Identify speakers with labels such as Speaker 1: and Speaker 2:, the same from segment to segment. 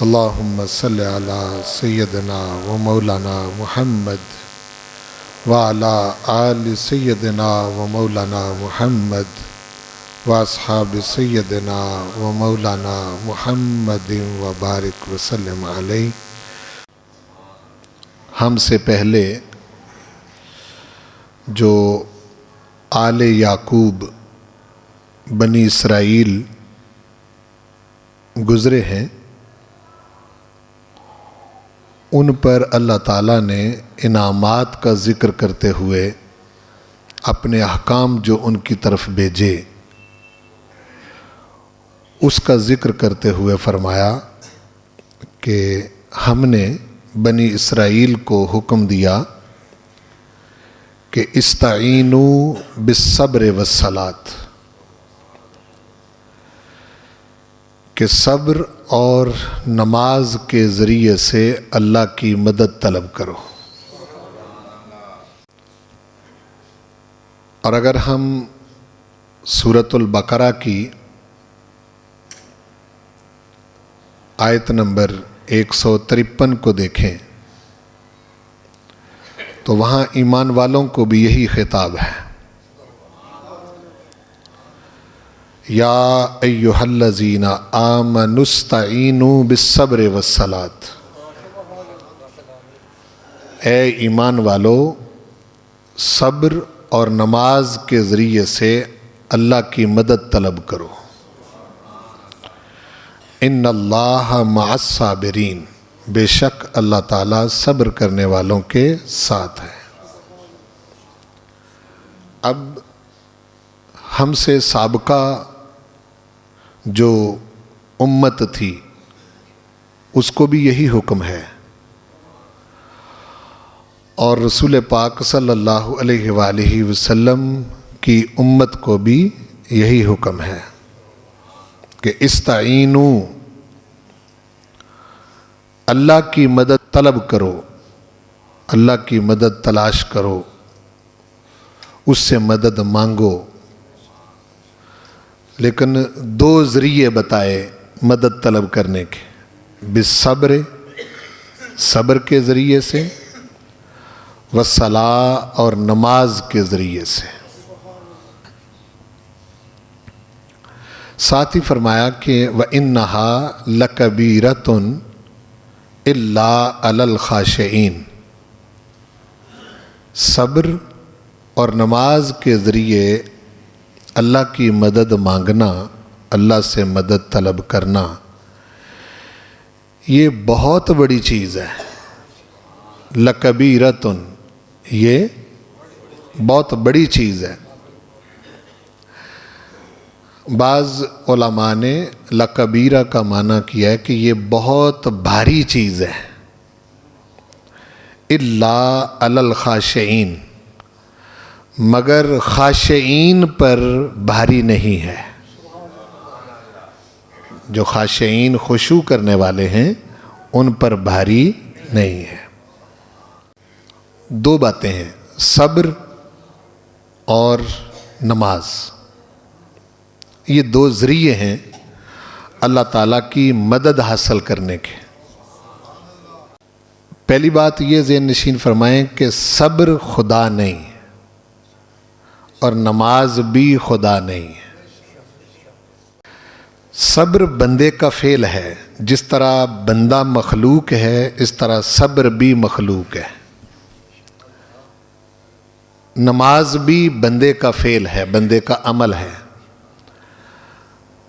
Speaker 1: اللہم صلی علی سیدنا و مولانا محمد وعلی آل سیدنا و مولانا محمد واصحاب سیدنا و مولانا محمد وبارک وسلم علیہ۔ ہم سے پہلے جو آل یعقوب بنی اسرائیل گزرے ہیں ان پر اللہ تعالیٰ نے انعامات کا ذکر کرتے ہوئے اپنے احکام جو ان کی طرف بھیجے اس کا ذکر کرتے ہوئے فرمایا کہ ہم نے بنی اسرائیل کو حکم دیا کہ استعینوا بالصبر والصلاۃ، کہ صبر اور نماز کے ذریعے سے اللہ کی مدد طلب کرو۔ اور اگر ہم سورۃ البقرہ کی آیت نمبر 153 کو دیکھیں تو وہاں ایمان والوں کو بھی یہی خطاب ہے، یا ایھا الذین آمنوا استعینوا بالصبر والصلاۃ، اے ایمان والو صبر اور نماز کے ذریعے سے اللہ کی مدد طلب کرو۔ ان اللہ مع الصابرین، بے شک اللہ تعالیٰ صبر کرنے والوں کے ساتھ ہے۔ اب ہم سے سابقہ جو امت تھی اس کو بھی یہی حکم ہے، اور رسول پاک صلی اللہ علیہ وآلہ وسلم کی امت کو بھی یہی حکم ہے کہ استعینوا، اللہ کی مدد طلب کرو، اللہ کی مدد تلاش کرو، اس سے مدد مانگو۔ لیکن دو ذریعے بتائے مدد طلب کرنے کے، بالصبر، صبر کے ذریعے سے، والصلاۃ، اور نماز کے ذریعے سے۔ ساتھ ہی فرمایا کہ وَإِنَّهَا لَكَبِيرَةٌ إِلَّا عَلَى الْخَاشِعِينَ، صبر اور نماز کے ذریعے اللہ کی مدد مانگنا، اللہ سے مدد طلب کرنا، یہ بہت بڑی چیز ہے۔ لَكَبِيرَةٌ، یہ بہت بڑی چیز ہے۔ بعض علماء نے لَكَبِيرَةٌ کا معنی کیا ہے کہ یہ بہت بھاری چیز ہے۔ إِلَّا عَلَى الْخَاشِعِينَ، مگر خاشعین پر بھاری نہیں ہے۔ جو خاشعین خشوع کرنے والے ہیں ان پر بھاری نہیں ہے۔ دو باتیں ہیں، صبر اور نماز، یہ دو ذریعے ہیں اللہ تعالیٰ کی مدد حاصل کرنے کے۔ پہلی بات یہ ذہن نشین فرمائیں کہ صبر خدا نہیں اور نماز بھی خدا نہیں ہے۔ صبر بندے کا فعل ہے، جس طرح بندہ مخلوق ہے اس طرح صبر بھی مخلوق ہے۔ نماز بھی بندے کا فعل ہے، بندے کا عمل ہے۔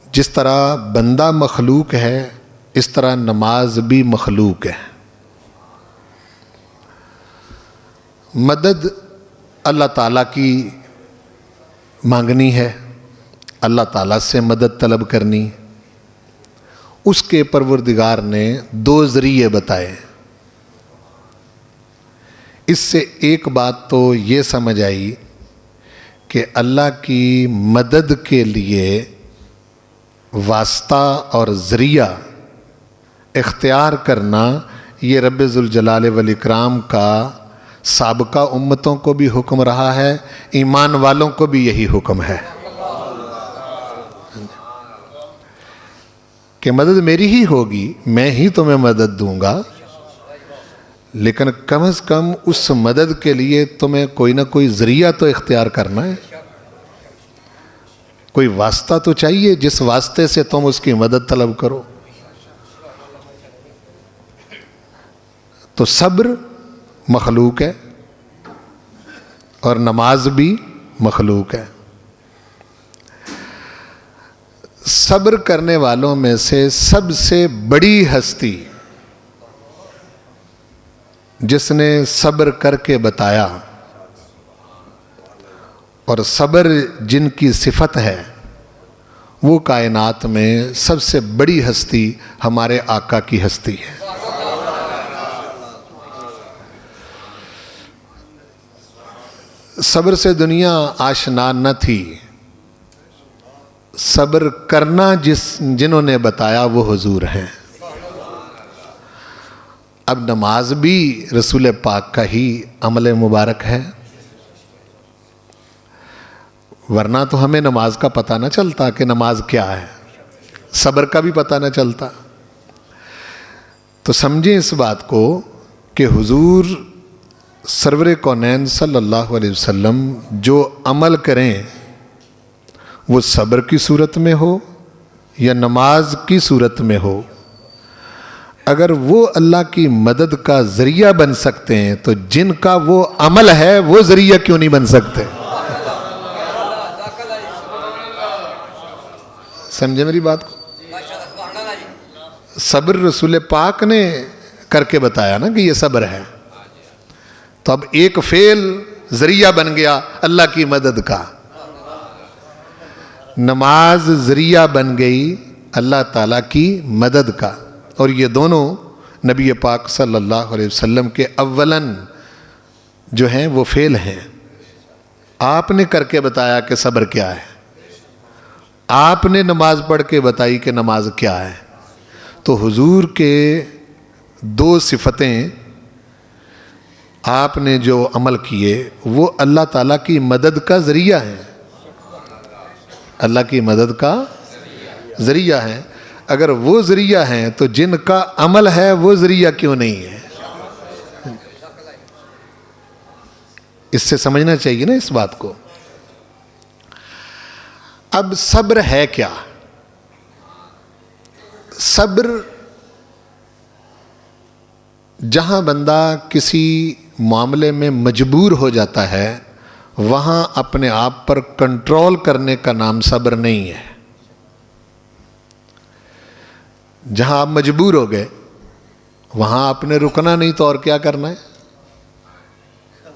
Speaker 1: جس طرح بندہ مخلوق ہے اس طرح نماز بھی مخلوق ہے۔ مدد اللہ تعالیٰ کی مانگنی ہے، اللہ تعالیٰ سے مدد طلب کرنی۔ اس کے پروردگار نے دو ذریعے بتائے۔ اس سے ایک بات تو یہ سمجھ آئی کہ اللہ کی مدد کے لیے واسطہ اور ذریعہ اختیار کرنا یہ رب ذوالجلال والاکرام کا سابقہ امتوں کو بھی حکم رہا ہے، ایمان والوں کو بھی یہی حکم ہے کہ مدد میری ہی ہوگی، میں ہی تمہیں مدد دوں گا، لیکن کم از کم اس مدد کے لیے تمہیں کوئی نہ کوئی ذریعہ تو اختیار کرنا ہے، کوئی واسطہ تو چاہیے جس واسطے سے تم اس کی مدد طلب کرو۔ تو صبر مخلوق ہے اور نماز بھی مخلوق ہے۔ صبر کرنے والوں میں سے سب سے بڑی ہستی جس نے صبر کر کے بتایا اور صبر جن کی صفت ہے، وہ کائنات میں سب سے بڑی ہستی ہمارے آقا کی ہستی ہے۔ صبر سے دنیا آشنا نہ تھی، صبر کرنا جنہوں نے بتایا وہ حضور ہیں۔ اب نماز بھی رسول پاک کا ہی عمل مبارک ہے، ورنہ تو ہمیں نماز کا پتہ نہ چلتا کہ نماز کیا ہے، صبر کا بھی پتہ نہ چلتا۔ تو سمجھیں اس بات کو کہ حضور سرور کونین صلی اللہ علیہ وسلم جو عمل کریں وہ صبر کی صورت میں ہو یا نماز کی صورت میں ہو، اگر وہ اللہ کی مدد کا ذریعہ بن سکتے ہیں تو جن کا وہ عمل ہے وہ ذریعہ کیوں نہیں بن سکتے؟ سمجھے میری بات کو؟ صبر رسول پاک نے کر کے بتایا نا کہ یہ صبر ہے، تو اب ایک فعل ذریعہ بن گیا اللہ کی مدد کا، نماز ذریعہ بن گئی اللہ تعالیٰ کی مدد کا، اور یہ دونوں نبی پاک صلی اللہ علیہ وسلم کے اولاً جو ہیں وہ فعل ہیں۔ آپ نے کر کے بتایا کہ صبر کیا ہے، آپ نے نماز پڑھ کے بتائی کہ نماز کیا ہے، تو حضور کے دو صفتیں آپ نے جو عمل کیے وہ اللہ تعالیٰ کی مدد کا ذریعہ ہے، اللہ کی مدد کا ذریعہ ہے۔ اگر وہ ذریعہ ہیں تو جن کا عمل ہے وہ ذریعہ کیوں نہیں ہے؟ اس سے سمجھنا چاہیے نا اس بات کو۔ اب صبر ہے کیا؟ صبر جہاں بندہ کسی معاملے میں مجبور ہو جاتا ہے وہاں اپنے آپ پر کنٹرول کرنے کا نام صبر نہیں ہے۔ جہاں آپ مجبور ہو گئے وہاں آپ نے رکنا نہیں تو اور کیا کرنا ہے؟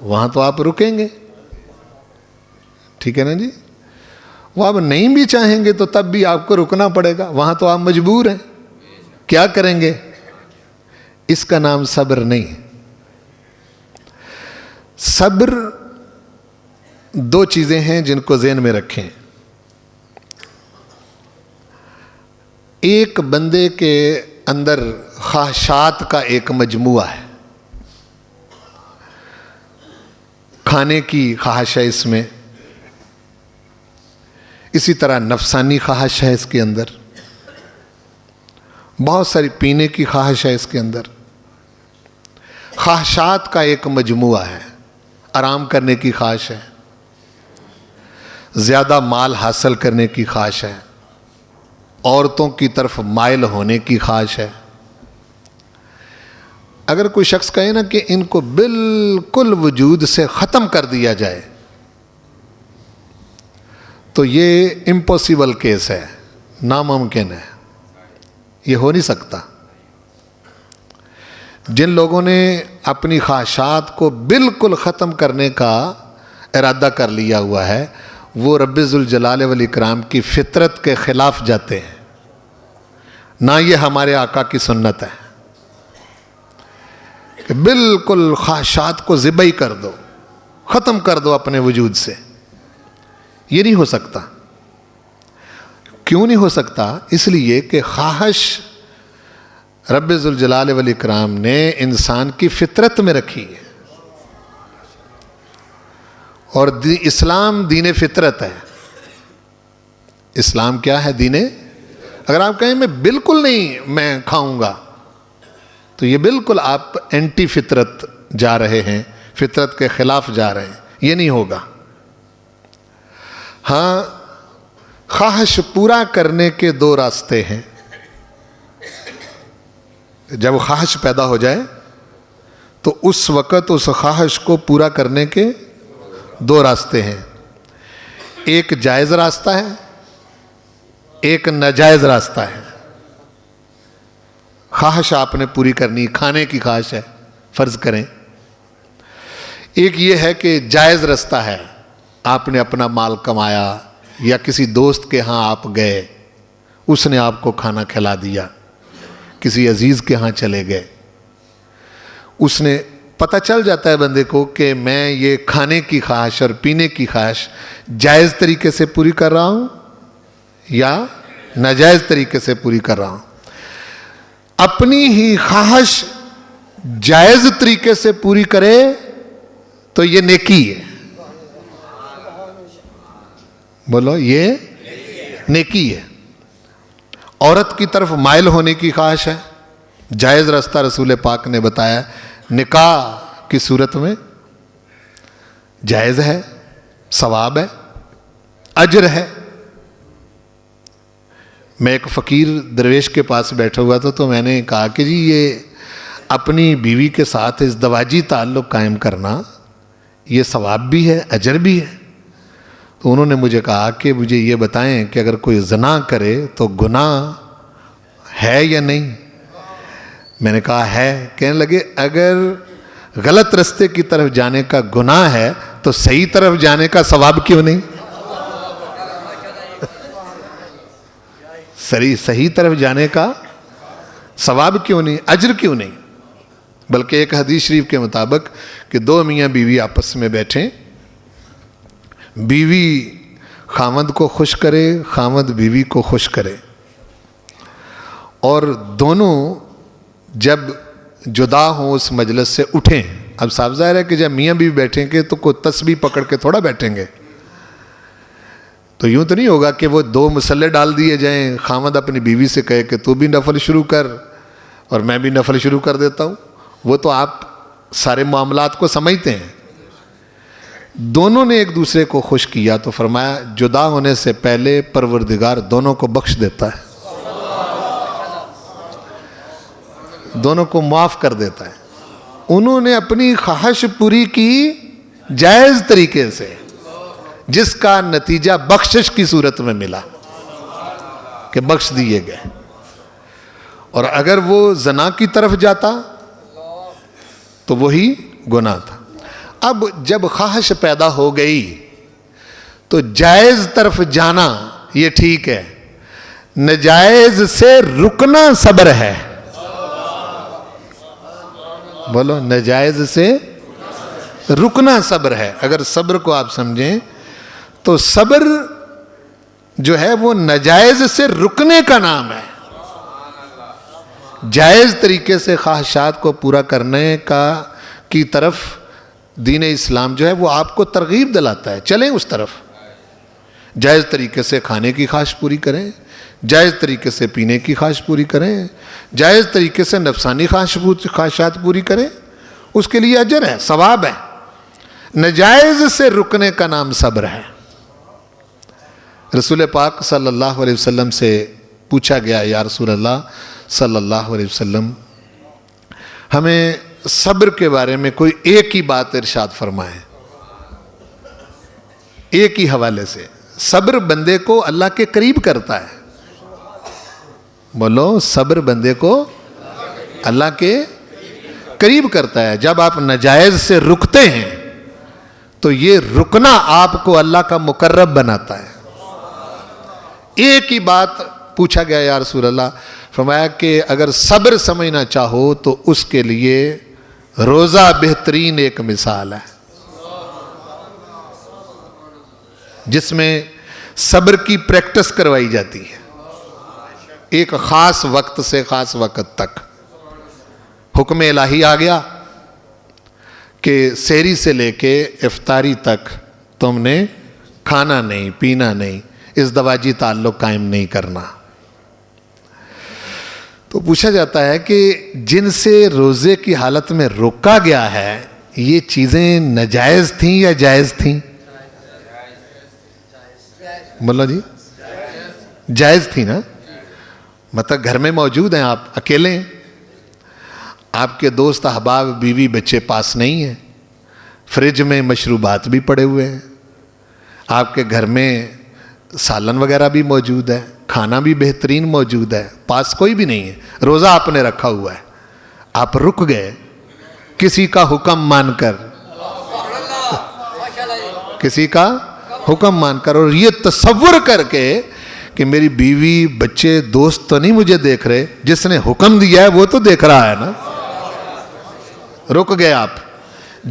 Speaker 1: وہاں تو آپ رکیں گے، ٹھیک ہے نا جی؟ وہ آپ نہیں بھی چاہیں گے تو تب بھی آپ کو رکنا پڑے گا، وہاں تو آپ مجبور ہیں، کیا کریں گے؟ اس کا نام صبر نہیں۔ صبر دو چیزیں ہیں جن کو ذہن میں رکھیں۔ ایک بندے کے اندر خواہشات کا ایک مجموعہ ہے، کھانے کی خواہش ہے اس میں، اسی طرح نفسانی خواہش ہے اس کے اندر، بہت ساری پینے کی خواہش ہے اس کے اندر، خواہشات کا ایک مجموعہ ہے۔ آرام کرنے کی خواہش ہے، زیادہ مال حاصل کرنے کی خواہش ہے، عورتوں کی طرف مائل ہونے کی خواہش ہے۔ اگر کوئی شخص کہے نا کہ ان کو بالکل وجود سے ختم کر دیا جائے تو یہ امپاسبل کیس ہے، ناممکن ہے، یہ ہو نہیں سکتا۔ جن لوگوں نے اپنی خواہشات کو بالکل ختم کرنے کا ارادہ کر لیا ہوا ہے وہ رب ذوالجلال والاکرام کی فطرت کے خلاف جاتے ہیں، نہ یہ ہمارے آقا کی سنت ہے کہ بالکل خواہشات کو ذبح کر دو، ختم کر دو اپنے وجود سے۔ یہ نہیں ہو سکتا۔ کیوں نہیں ہو سکتا؟ اس لیے کہ خواہش رب ذوالجلال والاکرام نے انسان کی فطرت میں رکھی ہے، اور اسلام دین فطرت ہے۔ اسلام کیا ہے؟ دین اگر آپ کہیں میں بالکل نہیں میں کھاؤں گا تو یہ بالکل آپ اینٹی فطرت جا رہے ہیں، فطرت کے خلاف جا رہے ہیں، یہ نہیں ہوگا۔ ہاں، خواہش پورا کرنے کے دو راستے ہیں۔ جب خواہش پیدا ہو جائے تو اس وقت اس خواہش کو پورا کرنے کے دو راستے ہیں، ایک جائز راستہ ہے، ایک ناجائز راستہ ہے۔ خواہش آپ نے پوری کرنی، کھانے کی خواہش ہے فرض کریں، ایک یہ ہے کہ جائز راستہ ہے، آپ نے اپنا مال کمایا یا کسی دوست کے ہاں آپ گئے، اس نے آپ کو کھانا کھلا دیا، کسی عزیز کے ہاں چلے گئے، اس نے پتہ چل جاتا ہے بندے کو کہ میں یہ کھانے کی خواہش اور پینے کی خواہش جائز طریقے سے پوری کر رہا ہوں یا ناجائز طریقے سے پوری کر رہا ہوں۔ اپنی ہی خواہش جائز طریقے سے پوری کرے تو یہ نیکی ہے، بولو یہ نیکی ہے۔ عورت کی طرف مائل ہونے کی خواہش ہے، جائز راستہ رسول پاک نے بتایا، نکاح کی صورت میں جائز ہے، ثواب ہے، اجر ہے۔ میں ایک فقیر درویش کے پاس بیٹھا ہوا تھا تو میں نے کہا کہ جی یہ اپنی بیوی کے ساتھ ازدواجی تعلق قائم کرنا یہ ثواب بھی ہے، اجر بھی ہے۔ تو انہوں نے مجھے کہا کہ مجھے یہ بتائیں کہ اگر کوئی زنا کرے تو گناہ ہے یا نہیں؟ میں نے کہا ہے۔ کہنے لگے اگر غلط راستے کی طرف جانے کا گناہ ہے تو صحیح طرف جانے کا ثواب کیوں نہیں؟ صحیح طرف جانے کا ثواب کیوں نہیں، اجر کیوں نہیں؟ بلکہ ایک حدیث شریف کے مطابق کہ دو میاں بیوی آپس میں بیٹھیں، بیوی خامد کو خوش کرے، خامد بیوی کو خوش کرے، اور دونوں جب جدا ہوں اس مجلس سے اٹھیں۔ اب صاف ظاہر ہے کہ جب میاں بیوی بیٹھیں گے تو کوئی تسبیح پکڑ کے تھوڑا بیٹھیں گے، تو یوں تو نہیں ہوگا کہ وہ دو مسلے ڈال دیے جائیں، خامد اپنی بیوی سے کہے کہ تو بھی نفل شروع کر اور میں بھی نفل شروع کر دیتا ہوں۔ وہ تو آپ سارے معاملات کو سمجھتے ہیں۔ دونوں نے ایک دوسرے کو خوش کیا تو فرمایا جدا ہونے سے پہلے پروردگار دونوں کو بخش دیتا ہے، دونوں کو معاف کر دیتا ہے۔ انہوں نے اپنی خواہش پوری کی جائز طریقے سے، جس کا نتیجہ بخشش کی صورت میں ملا کہ بخش دیے گئے، اور اگر وہ زنا کی طرف جاتا تو وہی گناہ تھا۔ اب جب خواہش پیدا ہو گئی تو جائز طرف جانا یہ ٹھیک ہے، ناجائز سے رکنا صبر ہے۔ بولو ناجائز سے رکنا صبر ہے۔ اگر صبر کو آپ سمجھیں تو صبر جو ہے وہ ناجائز سے رکنے کا نام ہے۔ جائز طریقے سے خواہشات کو پورا کرنے کی طرف دین اسلام جو ہے وہ آپ کو ترغیب دلاتا ہے، چلیں اس طرف۔ جائز طریقے سے کھانے کی خواہش پوری کریں، جائز طریقے سے پینے کی خواہش پوری کریں، جائز طریقے سے نفسانی خواہشات پوری کریں، اس کے لیے اجر ہے، ثواب ہے۔ ناجائز سے رکنے کا نام صبر ہے۔ رسول پاک صلی اللہ علیہ وسلم سے پوچھا گیا، یا رسول اللہ صلی اللہ علیہ وسلم ہمیں صبر کے بارے میں کوئی ایک ہی بات ارشاد فرمائیں، ایک ہی حوالے سے۔ صبر بندے کو اللہ کے قریب کرتا ہے۔ بولو صبر بندے کو اللہ کے قریب کرتا ہے۔ جب آپ ناجائز سے رکتے ہیں تو یہ رکنا آپ کو اللہ کا مقرب بناتا ہے۔ ایک ہی بات پوچھا گیا یا رسول اللہ، فرمایا کہ اگر صبر سمجھنا چاہو تو اس کے لیے روزہ بہترین ایک مثال ہے، جس میں صبر کی پریکٹس کروائی جاتی ہے ایک خاص وقت سے خاص وقت تک۔ حکم الہی آ گیا کہ سحری سے لے کے افطاری تک تم نے کھانا نہیں پینا نہیں، ازدواجی تعلق قائم نہیں کرنا۔ تو پوچھا جاتا ہے کہ جن سے روزے کی حالت میں روکا گیا ہے یہ چیزیں ناجائز تھیں یا جائز تھیں؟ ملا جی جائز تھی نا. مطلب گھر میں موجود ہیں, آپ اکیلے ہیں, آپ کے دوست احباب بیوی بچے پاس نہیں ہیں, فریج میں مشروبات بھی پڑے ہوئے ہیں, آپ کے گھر میں سالن وغیرہ بھی موجود ہے, کھانا بھی بہترین موجود ہے, پاس کوئی بھی نہیں ہے, روزہ آپ نے رکھا ہوا ہے, آپ رک گئے کسی کا حکم مان کر, کسی کا حکم مان کر, اور یہ تصور کر کے کہ میری بیوی بچے دوست تو نہیں مجھے دیکھ رہے, جس نے حکم دیا ہے وہ تو دیکھ رہا ہے نا. رک گئے آپ,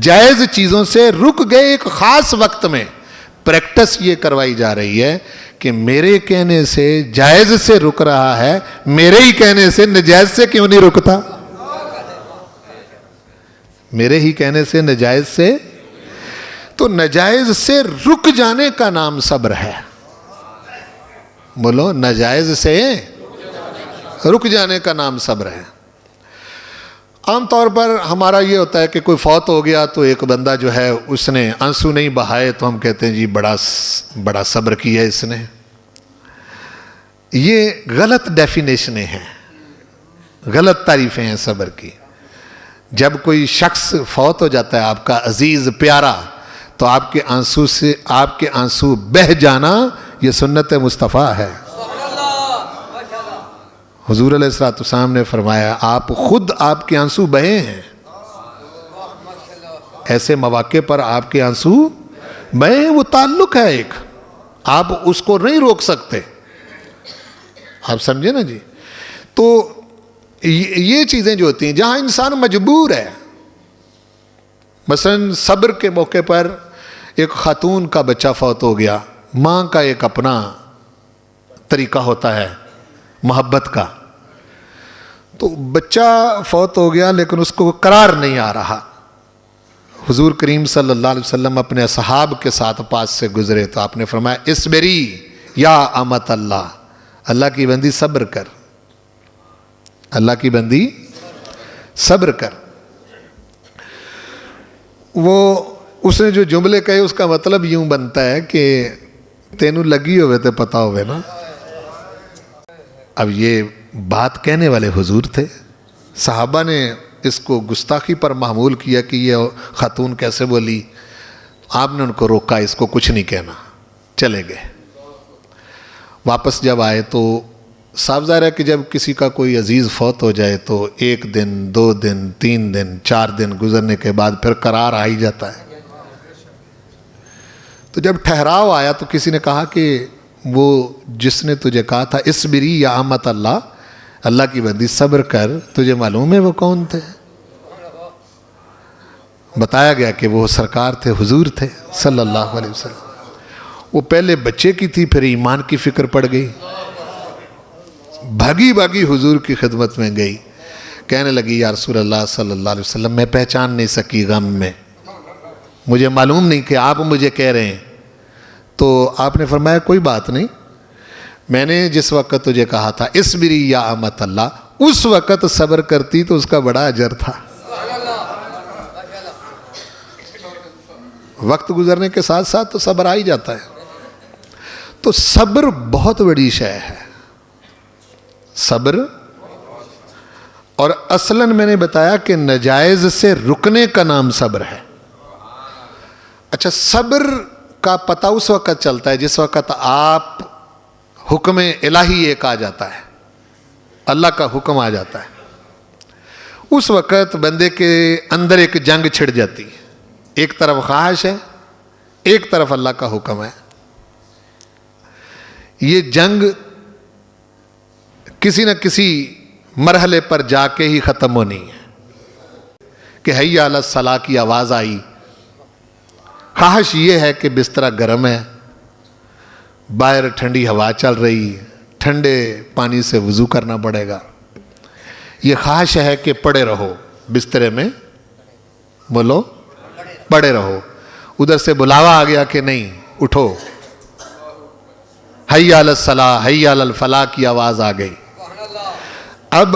Speaker 1: جائز چیزوں سے رک گئے ایک خاص وقت میں. پریکٹس یہ کروائی جا رہی ہے کہ میرے کہنے سے جائز سے رک رہا ہے, میرے ہی کہنے سے نجائز سے کیوں نہیں رکتا؟ میرے ہی کہنے سے نجائز سے. تو نجائز سے رک جانے کا نام صبر ہے. بولو, ناجائز سے رک جانے کا نام صبر ہے. عام طور پر ہمارا یہ ہوتا ہے کہ کوئی فوت ہو گیا تو ایک بندہ جو ہے اس نے آنسو نہیں بہائے تو ہم کہتے ہیں جی بڑا صبر کیا اس نے. یہ غلط ڈیفینیشنیں ہیں, غلط تعریفیں ہیں صبر کی. جب کوئی شخص فوت ہو جاتا ہے آپ کا عزیز پیارا, تو آپ کے آنسو بہہ جانا یہ سنت مصطفیٰ ہے. حضور علیہ السلام نے فرمایا آپ خود آپ کے آنسو بہے ہیں. ایسے مواقع پر آپ کے آنسو بہے, وہ تعلق ہے ایک, آپ اس کو نہیں روک سکتے. آپ سمجھے نا جی. تو یہ چیزیں جو ہوتی ہیں جہاں انسان مجبور ہے, مثلا صبر کے موقع پر ایک خاتون کا بچہ فوت ہو گیا, ماں کا ایک اپنا طریقہ ہوتا ہے محبت کا. تو بچہ فوت ہو گیا لیکن اس کو قرار نہیں آ رہا. حضور کریم صلی اللہ علیہ وسلم اپنے اصحاب کے ساتھ پاس سے گزرے تو آپ نے فرمایا اسبری یا امت اللہ, اللہ کی بندی صبر کر, اللہ کی بندی صبر کر. وہ اس نے جو جملے کہے اس کا مطلب یوں بنتا ہے کہ تینوں لگی ہوئے تھے پتا ہوئے نا. اب یہ بات کہنے والے حضور تھے, صحابہ نے اس کو گستاخی پر محمول کیا کہ یہ خاتون کیسے بولی. آپ نے ان کو روکا, اس کو کچھ نہیں کہنا, چلے گئے. واپس جب آئے تو صاف ظاہر ہے کہ جب کسی کا کوئی عزیز فوت ہو جائے تو 1 دن 2 دن 3 دن 4 دن گزرنے کے بعد پھر قرار آ ہی جاتا ہے. تو جب ٹھہراؤ آیا تو کسی نے کہا کہ وہ جس نے تجھے کہا تھا اسبری یا امت اللہ, اللہ کی بندی صبر کر, تجھے معلوم ہے وہ کون تھے؟ بتایا گیا کہ وہ سرکار تھے, حضور تھے صلی اللہ علیہ وسلم. وہ پہلے بچے کی تھی, پھر ایمان کی فکر پڑ گئی, بھاگی بھاگی حضور کی خدمت میں گئی, کہنے لگی یا رسول اللہ صلی اللہ علیہ وسلم میں پہچان نہیں سکی غم میں, مجھے معلوم نہیں کہ آپ مجھے کہہ رہے ہیں. تو آپ نے فرمایا کوئی بات نہیں, میں نے جس وقت تجھے کہا تھا اسبری یا امت اللہ, اس وقت صبر کرتی تو اس کا بڑا اجر تھا. وقت گزرنے کے ساتھ ساتھ تو صبر آ ہی جاتا ہے. تو صبر بہت بڑی شے ہے, صبر. اور اصلاً میں نے بتایا کہ ناجائز سے رکنے کا نام صبر ہے. اچھا, صبر کا پتہ اس وقت چلتا ہے جس وقت آپ حکم الہی ایک آ جاتا ہے, اللہ کا حکم آ جاتا ہے. اس وقت بندے کے اندر ایک جنگ چھڑ جاتی ہے, ایک طرف خواہش ہے, ایک طرف اللہ کا حکم ہے. یہ جنگ کسی نہ کسی مرحلے پر جا کے ہی ختم ہونی ہے کہ حی علی الصلاۃ کی آواز آئی. خواہش یہ ہے کہ بستر گرم ہے, باہر ٹھنڈی ہوا چل رہی, ٹھنڈے پانی سے وضو کرنا پڑے گا. یہ خواہش ہے کہ پڑے رہو بسترے میں, بولو پڑے رہو. ادھر سے بلاوا آ گیا کہ نہیں اٹھو, حی علی الصلاۃ حی علی الفلاح کی آواز آ گئی. اب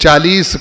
Speaker 1: 40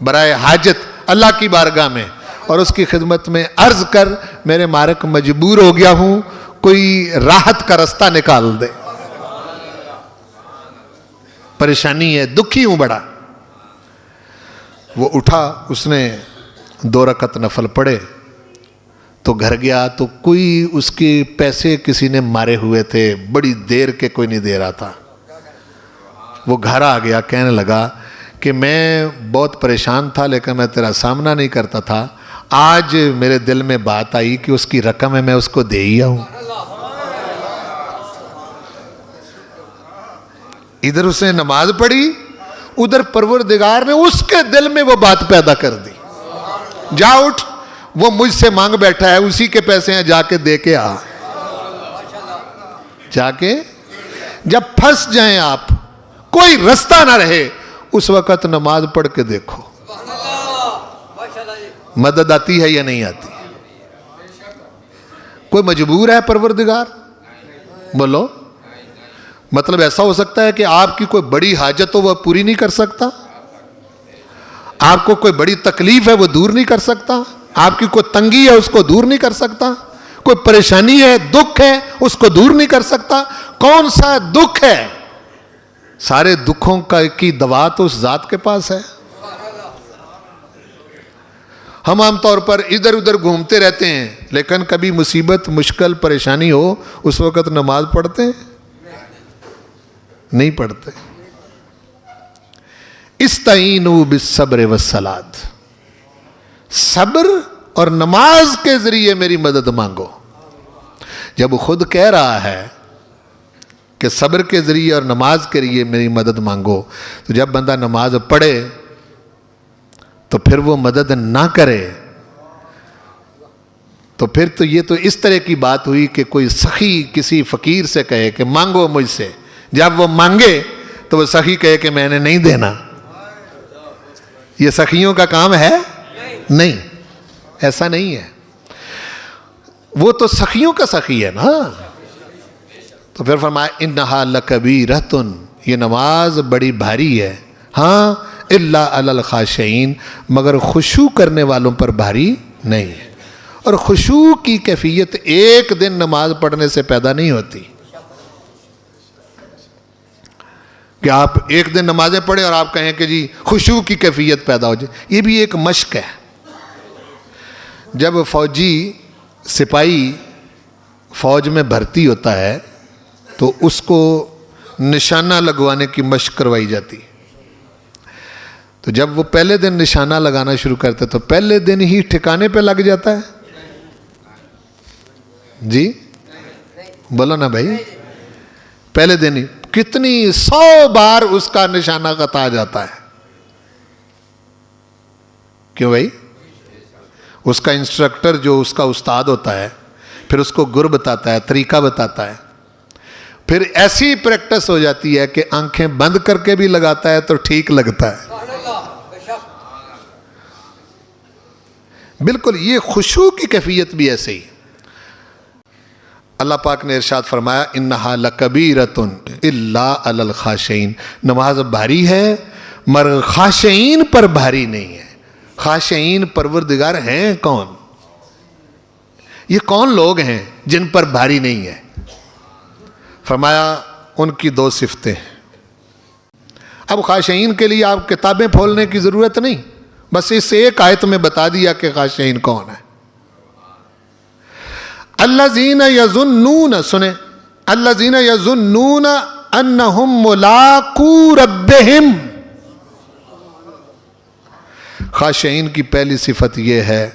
Speaker 1: برائے حاجت اللہ کی بارگاہ میں اور اس کی خدمت میں عرض کر میرے مالک مجبور ہو گیا ہوں، کوئی راحت کا رستہ نکال دے، پریشانی ہے، دکھی ہوں بڑا۔ وہ اٹھا، اس نے 2 رکعت نفل پڑھے تو گھر گیا تو کوئی اس کے پیسے کسی نے مارے ہوئے تھے، بڑی دیر کے کوئی نہیں دے رہا تھا۔ وہ گھر آ گیا، کہنے لگا کہ میں بہت پریشان تھا لیکن میں تیرا سامنا نہیں کرتا تھا، آج میرے دل میں بات آئی کہ اس کی رقم ہے، میں اس کو دے ہی آؤں۔ ادھر اس نے نماز پڑھی، ادھر پروردگار نے اس کے دل میں وہ بات پیدا کر دی، جا اٹھ، وہ مجھ سے مانگ بیٹھا ہے، اسی کے پیسے ہیں، جا کے دے کے آ۔ جا کے جب پھنس جائیں آپ، کوئی رستہ نہ رہے، اس وقت نماز پڑھ کے دیکھو مدد آتی ہے یا نہیں آتی۔ کوئی مجبور ہے پروردگار؟ بولو، مطلب ایسا ہو سکتا ہے کہ آپ کی کوئی بڑی حاجت ہو وہ پوری نہیں کر سکتا، آپ کو کوئی بڑی تکلیف ہے وہ دور نہیں کر سکتا، آپ کی کوئی تنگی ہے اس کو دور نہیں کر سکتا، کوئی پریشانی ہے، دکھ ہے، اس کو دور نہیں کر سکتا۔ کون سا دکھ ہے؟ سارے دکھوں کی دوا تو اس ذات کے پاس ہے۔ ہم عام طور پر ادھر ادھر گھومتے رہتے ہیں، لیکن کبھی مصیبت، مشکل، پریشانی ہو اس وقت نماز پڑھتے ہیں؟ نہیں پڑھتے۔ استعینوا بالصبر والصلاۃ، صبر اور نماز کے ذریعے میری مدد مانگو۔ جب وہ خود کہہ رہا ہے کہ صبر کے ذریعے اور نماز کے ذریعے میری مدد مانگو، تو جب بندہ نماز پڑھے تو پھر وہ مدد نہ کرے تو پھر تو یہ تو اس طرح کی بات ہوئی کہ کوئی سخی کسی فقیر سے کہے کہ مانگو مجھ سے، جب وہ مانگے تو وہ سخی کہے کہ میں نے نہیں دینا۔ یہ سخیوں کا کام ہے؟ نہیں، ایسا نہیں ہے۔ وہ تو سخیوں کا سخی ہے نا۔ تو پھر فرمایا انہا لکبیرۃ، یہ نماز بڑی بھاری ہے، ہاں الا علی الخاشعین، مگر خشوع کرنے والوں پر بھاری نہیں ہے۔ اور خشوع کی کیفیت ایک دن نماز پڑھنے سے پیدا نہیں ہوتی کہ آپ ایک دن نمازیں پڑھیں اور آپ کہیں کہ جی خشوع کی کیفیت پیدا ہو جائے۔ یہ بھی ایک مشق ہے۔ جب فوجی سپاہی فوج میں بھرتی ہوتا ہے تو اس کو نشانہ لگوانے کی مشق کروائی جاتی، تو جب وہ پہلے دن نشانہ لگانا شروع کرتے تو پہلے دن ہی ٹھکانے پہ لگ جاتا ہے؟ جی بولو نا بھائی، پہلے دن ہی کتنی 100 بار اس کا نشانہ قطع جاتا ہے۔ کیوں بھائی؟ اس کا انسٹرکٹر جو اس کا استاد ہوتا ہے پھر اس کو گر بتاتا ہے، طریقہ بتاتا ہے، پھر ایسی پریکٹس ہو جاتی ہے کہ آنکھیں بند کر کے بھی لگاتا ہے تو ٹھیک لگتا ہے۔ بالکل یہ خشوع کی کیفیت بھی ایسے ہی۔ اللہ پاک نے ارشاد فرمایا انہا لکبیرۃ الا علی الخاشعین، نماز بھاری ہے مگر خاشعین پر بھاری نہیں ہے۔ خاشعین پروردگار ہیں کون؟ یہ کون لوگ ہیں جن پر بھاری نہیں ہے؟ فرمایا ان کی 2 صفتیں۔ اب خاشعین کے لیے آپ کتابیں کھولنے کی ضرورت نہیں، بس اس ایک آیت میں بتا دیا کہ خاشعین کون ہے۔ الذین یظنون، سنیں، الذین یظنون انہم ملاقو ربہم۔ خاشعین کی پہلی صفت یہ ہے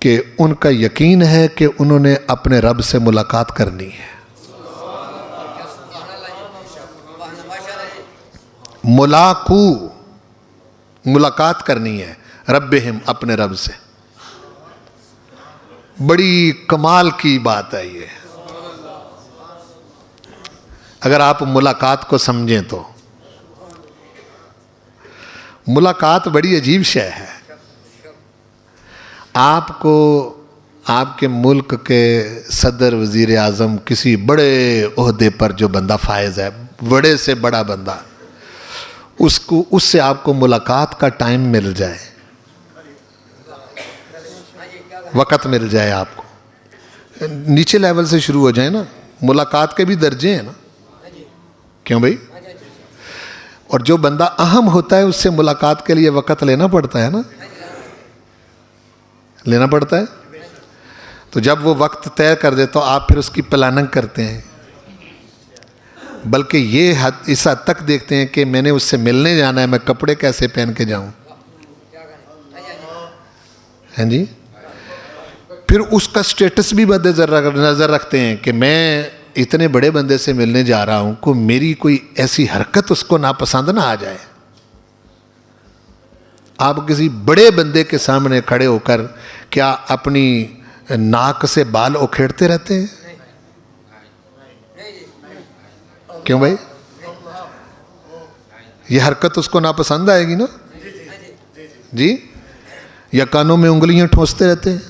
Speaker 1: کہ ان کا یقین ہے کہ انہوں نے اپنے رب سے ملاقات کرنی ہے۔ ملاقو، ملاقات کرنی ہے ربہم، اپنے رب سے۔ بڑی کمال کی بات ہے یہ۔ اگر آپ ملاقات کو سمجھیں تو ملاقات بڑی عجیب شے ہے۔ آپ کو آپ کے ملک کے صدر، وزیر اعظم، کسی بڑے عہدے پر جو بندہ فائز ہے، بڑے سے بڑا بندہ، اس سے آپ کو ملاقات کا ٹائم مل جائے، وقت مل جائے آپ کو. نیچے لیول سے شروع ہو جائے نا، ملاقات کے بھی درجے ہیں نا، کیوں بھائی؟ اور جو بندہ اہم ہوتا ہے اس سے ملاقات کے لیے وقت لینا پڑتا ہے نا، لینا پڑتا ہے. تو جب وہ وقت طے کر دے تو آپ پھر اس کی پلاننگ کرتے ہیں، بلکہ یہ اس حد تک دیکھتے ہیں کہ میں نے اس سے ملنے جانا ہے، میں کپڑے کیسے پہن کے جاؤں. ہاں جی. پھر اس کا سٹیٹس بھی مد نظر رکھتے ہیں کہ میں اتنے بڑے بندے سے ملنے جا رہا ہوں، کو میری کوئی ایسی حرکت اس کو ناپسند نہ آ جائے. آپ کسی بڑے بندے کے سامنے کھڑے ہو کر کیا اپنی ناک سے بال اکھیڑتے رہتے ہیں؟ کیوں بھائی؟ یہ حرکت اس کو ناپسند آئے گی نا جی. یا کانوں میں انگلیاں ٹھونستے رہتے ہیں.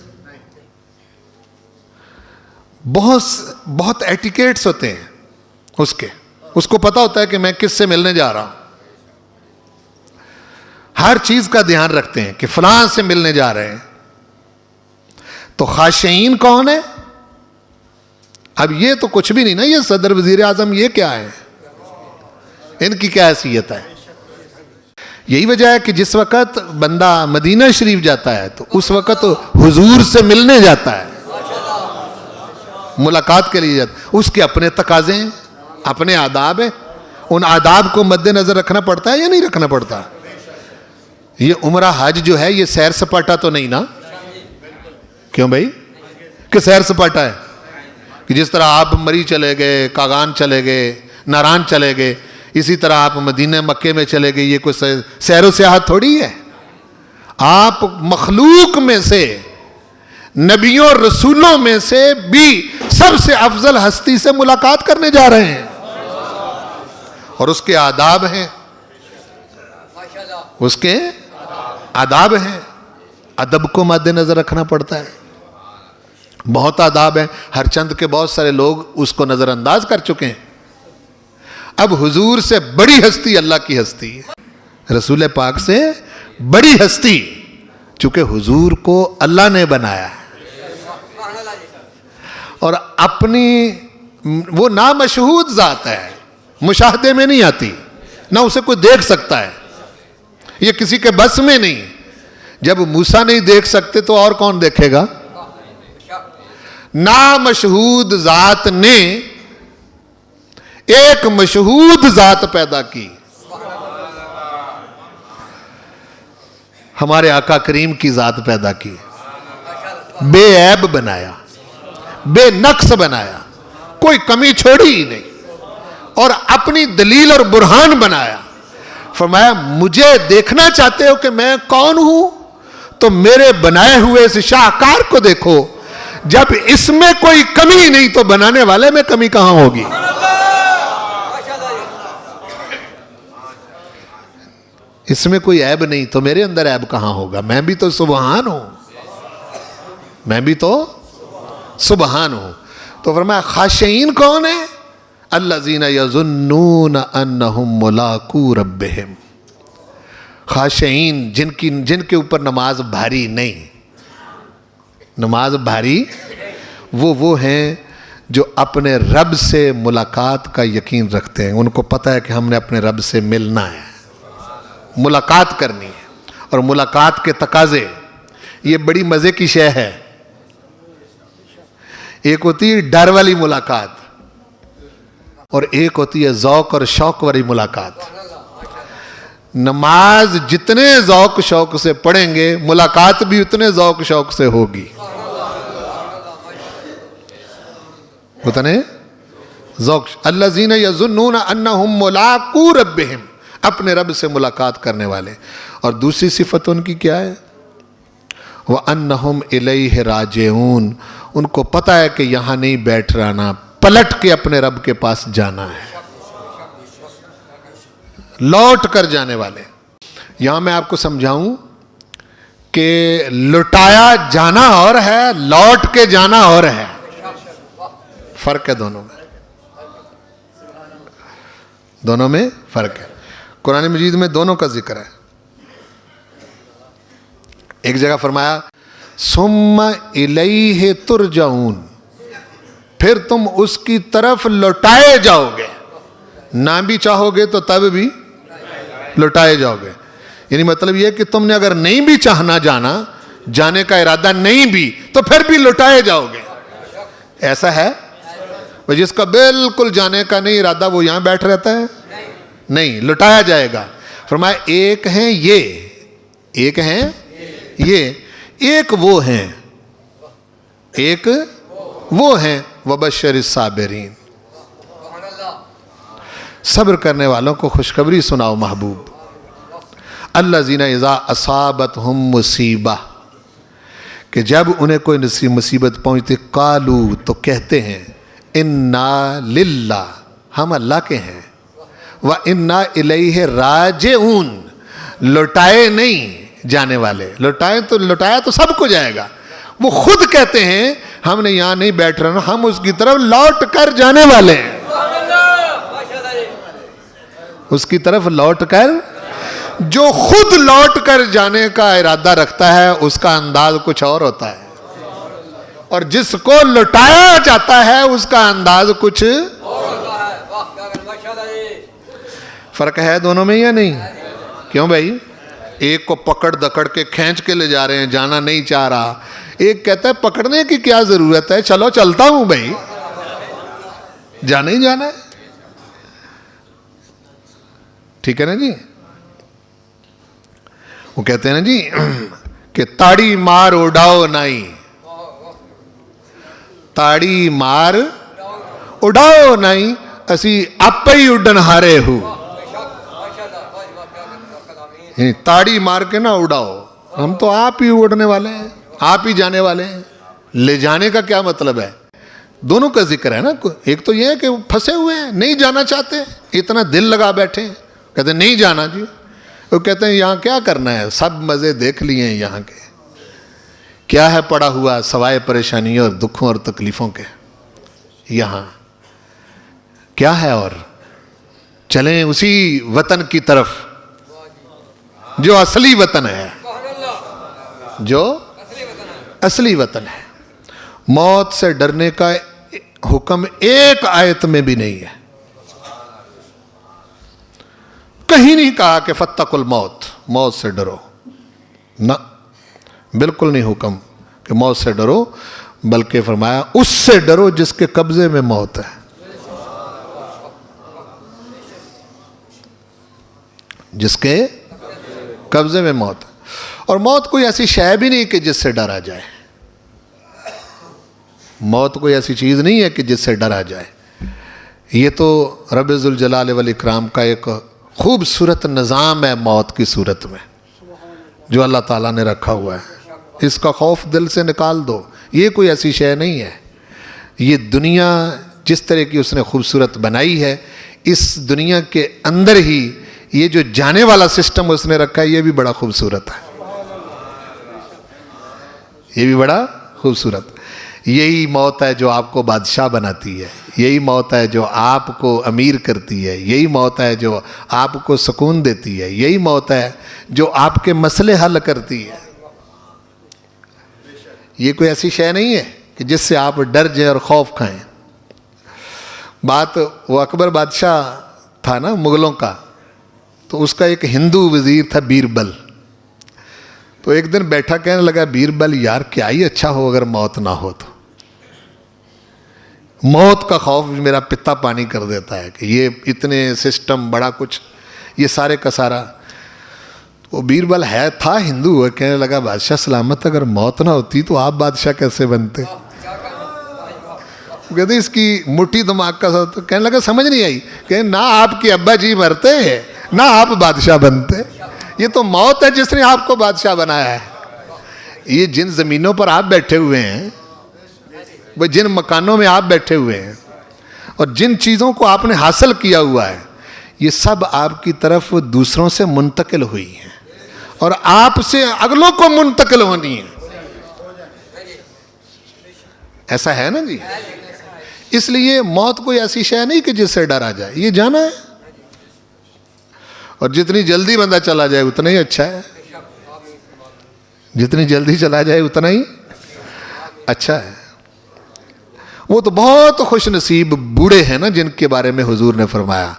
Speaker 1: بہت ایٹیکیٹس ہوتے ہیں اس کو پتا ہوتا ہے کہ میں کس سے ملنے جا رہا ہوں. ہر چیز کا دھیان رکھتے ہیں کہ فلاں سے ملنے جا رہے ہیں. تو خاشعین کون ہے؟ اب یہ تو کچھ بھی نہیں نا، یہ صدر وزیر اعظم یہ کیا ہے، ان کی کیا حیثیت ہے. یہی وجہ ہے کہ جس وقت بندہ مدینہ شریف جاتا ہے تو اس وقت حضور سے ملنے جاتا ہے، ملاقات کے لیے جاتا ہے. اس کے اپنے تقاضے ہیں، اپنے آداب ہیں. ان آداب کو مد نظر رکھنا پڑتا ہے یا نہیں رکھنا پڑتا؟ یہ عمرہ حج جو ہے یہ سیر سپاٹا تو نہیں نا، کیوں بھائی؟ کہ سیر سپاٹا ہے کہ جس طرح آپ مری چلے گئے، کاغان چلے گئے، ناران چلے گئے، اسی طرح آپ مدینہ مکے میں چلے گئے. یہ کوئی سیر و سیاحت تھوڑی ہے. آپ مخلوق میں سے، نبیوں اور رسولوں میں سے بھی سب سے افضل ہستی سے ملاقات کرنے جا رہے ہیں، اور اس کے آداب ہیں، اس کے آداب ہیں. ادب کو مد نظر رکھنا پڑتا ہے. بہت آداب ہیں. ہر چند کے بہت سارے لوگ اس کو نظر انداز کر چکے ہیں. اب حضور سے بڑی ہستی اللہ کی ہستی ہے، رسول پاک سے بڑی ہستی، چونکہ حضور کو اللہ نے بنایا ہے اور اپنی وہ نامشہود ذات ہے، مشاہدے میں نہیں آتی، نہ اسے کوئی دیکھ سکتا ہے، یہ کسی کے بس میں نہیں. جب موسیٰ نہیں دیکھ سکتے تو اور کون دیکھے گا؟ نامشہود ذات نے ایک مشہود ذات پیدا کی، ہمارے آقا کریم کی ذات پیدا کی، بے عیب بنایا، بے نقص بنایا، کوئی کمی چھوڑی ہی نہیں، اور اپنی دلیل اور برہان بنایا. فرمایا مجھے دیکھنا چاہتے ہو کہ میں کون ہوں تو میرے بنائے ہوئے اس شاہکار کو دیکھو. جب اس میں کوئی کمی نہیں تو بنانے والے میں کمی کہاں ہوگی؟ اس میں کوئی عیب نہیں تو میرے اندر عیب کہاں ہوگا؟ میں بھی تو سبحان ہوں، میں بھی تو سبحان ہوں. تو فرمایا خاشعین کون ہے؟ الذین یظنون انہم ملاقو ربہم. خاشعین جن کے اوپر نماز بھاری نہیں، نماز بھاری وہ ہیں جو اپنے رب سے ملاقات کا یقین رکھتے ہیں. ان کو پتہ ہے کہ ہم نے اپنے رب سے ملنا ہے، ملاقات کرنی ہے، اور ملاقات کے تقاضے یہ بڑی مزے کی شے ہے. ایک ہوتی ہے ڈر والی ملاقات اور ایک ہوتی ہے ذوق اور شوق والی ملاقات. نماز جتنے ذوق شوق سے پڑھیں گے ملاقات بھی اتنے ذوق شوق سے ہوگی. اتنے ذوق. الذین یظنون انہم ملاقو ربہم، اپنے رب سے ملاقات کرنے والے. اور دوسری صفت ان کی کیا ہے؟ وَأَنَّهُمْ إِلَيْهِ رَاجِعُونَ. ان کو پتہ ہے کہ یہاں نہیں بیٹھ رہنا، پلٹ کے اپنے رب کے پاس جانا ہے، لوٹ کر جانے والے. یہاں میں آپ کو سمجھاؤں کہ لٹایا جانا اور ہے، لوٹ کے جانا اور ہے. فرق ہے دونوں میں، دونوں میں فرق ہے. قرآن مجید میں دونوں کا ذکر ہے. ایک جگہ فرمایا ثم الیہ ترجعون، پھر تم اس کی طرف لوٹائے جاؤ گے. نہ بھی چاہو گے تو تب بھی لوٹائے جاؤ گے. یعنی مطلب یہ کہ تم نے اگر نہیں بھی چاہنا جانے کا ارادہ نہیں بھی، تو پھر بھی لوٹائے جاؤ گے. ایسا ہے جس کا بالکل جانے کا نہیں ارادہ وہ یہاں بیٹھ رہتا ہے؟ نہیں، لوٹایا جائے گا. فرمایا ایک ہیں یہ، ایک ہیں یہ، ایک وہ ہیں، ایک وہ ہیں وبشر الصابرین، صبر کرنے والوں کو خوشخبری سناؤ محبوب. الذین اذا اصابتہم مصیبہ، کہ جب انہیں کوئی مصیبت پہنچتی قالو، تو کہتے ہیں انا للہ، ہم اللہ کے ہیں، وَإِنَّا إِلَيْهِ رَاجِعُونَ، لوٹائے نہیں جانے والے. لوٹایا تو سب کو جائے گا. وہ خود کہتے ہیں ہم نے یہاں نہیں بیٹھ رہا، ہم اس کی طرف لوٹ کر جانے والے ہیں. اس کی طرف لوٹ کر، جو خود لوٹ کر جانے کا ارادہ رکھتا ہے اس کا انداز کچھ اور ہوتا ہے، اور جس کو لوٹایا جاتا ہے اس کا انداز کچھ فرق ہے دونوں میں یا نہیں؟ کیوں بھائی؟ ایک کو پکڑ دکڑ کے کھینچ کے لے جا رہے ہیں، جانا نہیں چاہ رہا. ایک کہتا ہے پکڑنے کی کیا ضرورت ہے، چلو چلتا ہوں بھائی، جانا ہی جانا ہے. ٹھیک ہے نا جی؟ وہ کہتے ہیں نا جی کہ تاڑی مار اڑاؤ نائی، تاڑی مار اڑاؤ نائی، اسی آپ ہی اڈن ہارے ہو. تاڑی مار کے نہ اڑاؤ، ہم تو آپ ہی اڑنے والے ہیں، آپ ہی جانے والے ہیں. لے جانے کا کیا مطلب ہے؟ دونوں کا ذکر ہے نا. ایک تو یہ ہے کہ وہ پھنسے ہوئے ہیں، نہیں جانا چاہتے، اتنا دل لگا بیٹھے ہیں، کہتے ہیں نہیں جانا جی. وہ کہتے ہیں یہاں کیا کرنا ہے، سب مزے دیکھ لیے ہیں یہاں کے، کیا ہے پڑا ہوا سوائے پریشانیوں اور دکھوں اور تکلیفوں کے، یہاں کیا ہے. اور چلیں اسی وطن کی طرف جو اصلی وطن ہے، جو اصلی وطن ہے. موت سے ڈرنے کا حکم ایک آیت میں بھی نہیں ہے. کہیں نہیں کہا کہ فتقوا الموت، موت سے ڈرو، نہ، بالکل نہیں حکم کہ موت سے ڈرو، بلکہ فرمایا اس سے ڈرو جس کے قبضے میں موت ہے. جس کے قبضے میں موت ہے. اور موت کوئی ایسی شے بھی نہیں کہ جس سے ڈرا جائے. موت کوئی ایسی چیز نہیں ہے کہ جس سے ڈرا جائے. یہ تو رب ذوالجلال والاکرام کا ایک خوبصورت نظام ہے موت کی صورت میں جو اللہ تعالیٰ نے رکھا ہوا ہے. اس کا خوف دل سے نکال دو. یہ کوئی ایسی شے نہیں ہے. یہ دنیا جس طرح کی اس نے خوبصورت بنائی ہے، اس دنیا کے اندر ہی یہ جو جانے والا سسٹم اس نے رکھا ہے، یہ بھی بڑا خوبصورت ہے. یہ بھی بڑا خوبصورت. یہی موت ہے جو آپ کو بادشاہ بناتی ہے، یہی موت ہے جو آپ کو امیر کرتی ہے، یہی موت ہے جو آپ کو سکون دیتی ہے، یہی موت ہے جو آپ کے مسئلے حل کرتی ہے. یہ کوئی ایسی شے نہیں ہے کہ جس سے آپ ڈر جائیں اور خوف کھائیں. بات وہ اکبر بادشاہ تھا نا مغلوں کا، تو اس کا ایک ہندو وزیر تھا بیربل. تو ایک دن بیٹھا کہنے لگا بیربل یار کیا ہی اچھا ہو اگر موت نہ ہو تو. موت کا خوف میرا پتا پانی کر دیتا ہے کہ یہ اتنے سسٹم بڑا کچھ، یہ سارے کا سارا. وہ بیربل تھا ہندو، کہنے لگا بادشاہ سلامت اگر موت نہ ہوتی تو آپ بادشاہ کیسے بنتے؟ کہتے اس کی مٹھی دماغ کا ساتھ. کہنے لگا سمجھ نہیں آئی. کہ نہ آپ کے ابا جی مرتے نہ آپ بادشاہ بنتے. یہ تو موت ہے جس نے آپ کو بادشاہ بنایا ہے. یہ جن زمینوں پر آپ بیٹھے ہوئے ہیں، وہ جن مکانوں میں آپ بیٹھے ہوئے ہیں، اور جن چیزوں کو آپ نے حاصل کیا ہوا ہے، یہ سب آپ کی طرف دوسروں سے منتقل ہوئی ہیں اور آپ سے اگلوں کو منتقل ہونی ہے. ایسا ہے نا جی؟ اس لیے موت کوئی ایسی شے نہیں کہ جس سے ڈرا جائے. یہ جانا ہے. اور جتنی جلدی بندہ چلا جائے اتنا ہی اچھا ہے، جتنی جلدی چلا جائے اتنا ہی اچھا ہے۔ وہ تو بہت خوش نصیب بوڑھے ہیں نا جن کے بارے میں حضور نے فرمایا،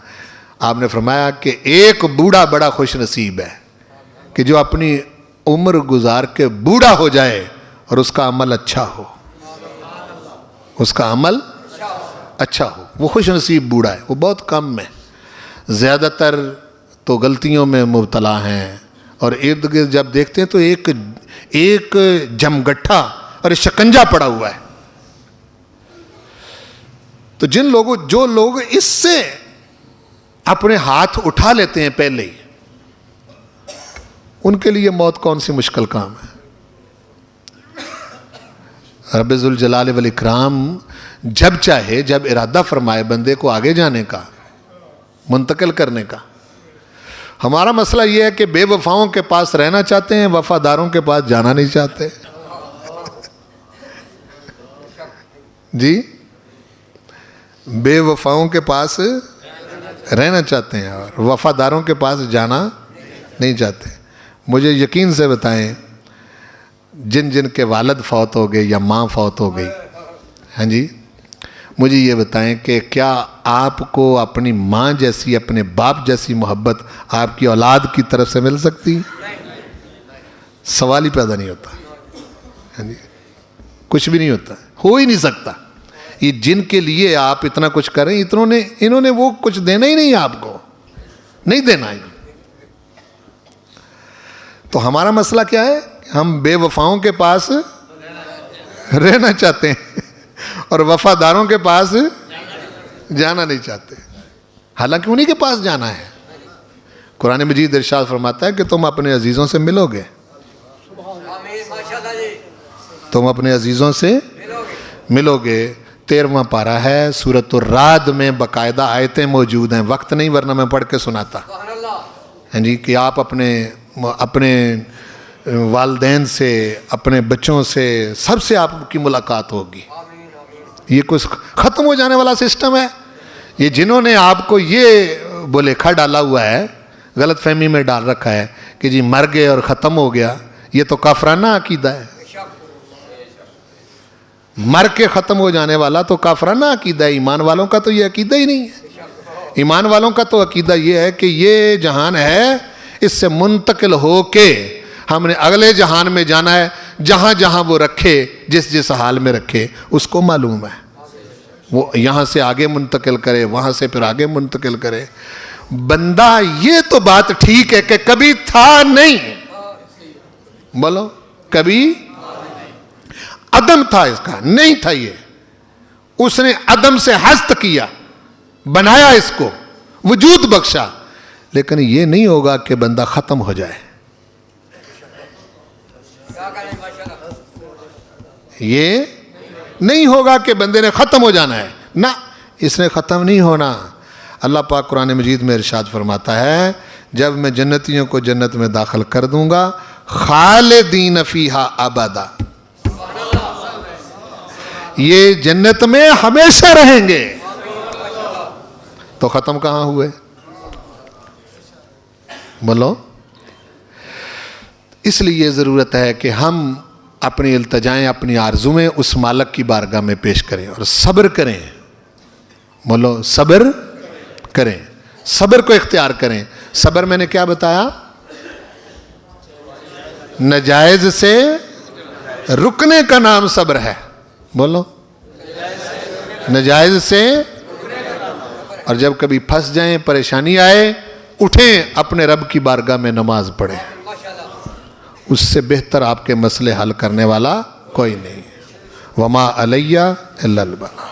Speaker 1: آپ نے فرمایا کہ ایک بوڑھا بڑا خوش نصیب ہے کہ جو اپنی عمر گزار کے بوڑھا ہو جائے اور اس کا عمل اچھا ہو، اس کا عمل اچھا ہو، وہ خوش نصیب بوڑھا ہے۔ وہ بہت کم ہے، زیادہ تر تو غلطیوں میں مبتلا ہیں، اور ارد گرد جب دیکھتے ہیں تو ایک جمگٹھا اور شکنجا پڑا ہوا ہے۔ تو جو لوگ اس سے اپنے ہاتھ اٹھا لیتے ہیں پہلے ہی، ان کے لیے موت کون سی مشکل کام ہے۔ رب ذوالجلال والاکرام جب چاہے، جب ارادہ فرمائے بندے کو آگے جانے کا، منتقل کرنے کا۔ ہمارا مسئلہ یہ ہے کہ بے وفاؤں کے پاس رہنا چاہتے ہیں، وفاداروں کے پاس جانا نہیں چاہتے۔ جی، بے وفاؤں کے پاس رہنا چاہتے ہیں اور وفاداروں کے پاس جانا نہیں چاہتے۔ مجھے یقین سے بتائیں، جن جن کے والد فوت ہو گئے یا ماں فوت ہو گئی، ہاں جی، مجھے یہ بتائیں کہ کیا آپ کو اپنی ماں جیسی، اپنے باپ جیسی محبت آپ کی اولاد کی طرف سے مل سکتی؟ سوال ہی پیدا نہیں ہوتا، ہاں جی، کچھ بھی نہیں ہوتا، ہو ہی نہیں سکتا۔ یہ جن کے لیے آپ اتنا کچھ کریں، انہوں نے وہ کچھ دینا ہی نہیں، آپ کو نہیں دینا ہے۔ تو ہمارا مسئلہ کیا ہے؟ ہم بے وفاؤں کے پاس رہنا چاہتے ہیں اور وفاداروں کے پاس جانا نہیں چاہتے، حالانکہ انہی کے پاس جانا ہے۔ قرآن مجید ارشاد فرماتا ہے کہ تم اپنے عزیزوں سے ملو گے، تم اپنے عزیزوں سے ملو گے۔ 13واں پارہ ہے سورۃ الرعد میں باقاعدہ آیتیں موجود ہیں، وقت نہیں ورنہ میں پڑھ کے سناتا، ہاں جی، کہ آپ اپنے والدین سے، اپنے بچوں سے، سب سے آپ کی ملاقات ہوگی۔ یہ کچھ ختم ہو جانے والا سسٹم ہے۔ یہ جنہوں نے آپ کو یہ بلیکھا ڈالا ہوا ہے، غلط فہمی میں ڈال رکھا ہے کہ جی مر گئے اور ختم ہو گیا، یہ تو کافرانہ عقیدہ ہے۔ مر کے ختم ہو جانے والا تو کافرانہ عقیدہ ہے۔ ایمان والوں کا تو یہ عقیدہ ہی نہیں ہے۔ ایمان والوں کا تو عقیدہ یہ ہے کہ یہ جہان ہے، اس سے منتقل ہو کے ہم نے اگلے جہان میں جانا ہے، جہاں جہاں وہ رکھے، جس حال میں رکھے اس کو معلوم ہے۔ وہ یہاں سے آگے منتقل کرے، وہاں سے پھر آگے منتقل کرے۔ بندہ یہ تو بات ٹھیک ہے کہ کبھی تھا نہیں، بولو کبھی عدم تھا، اس کا نہیں تھا، یہ اس نے عدم سے ہست کیا، بنایا، اس کو وجود بخشا، لیکن یہ نہیں ہوگا کہ بندہ ختم ہو جائے۔ یہ نہیں ہوگا کہ بندے نے ختم ہو جانا ہے، نہ، اس نے ختم نہیں ہونا۔ اللہ پاک قرآن مجید میں ارشاد فرماتا ہے، جب میں جنتیوں کو جنت میں داخل کر دوں گا، خالدین فیہا ابدا، یہ جنت میں ہمیشہ رہیں گے۔ تو ختم کہاں ہوئے؟ بولو۔ اس لیے ضرورت ہے کہ ہم اپنی التجائیں، اپنی آرزویں اس مالک کی بارگاہ میں پیش کریں اور صبر کریں۔ بولو صبر کریں، صبر کو اختیار کریں۔ صبر میں نے کیا بتایا؟ ناجائز سے رکنے کا نام صبر ہے۔ بولو ناجائز سے، اور جب کبھی پھنس جائیں، پریشانی آئے، اٹھیں، اپنے رب کی بارگاہ میں نماز پڑھیں۔ اس سے بہتر آپ کے مسئلے حل کرنے والا کوئی نہیں۔ وما علیہ الا البلاغ۔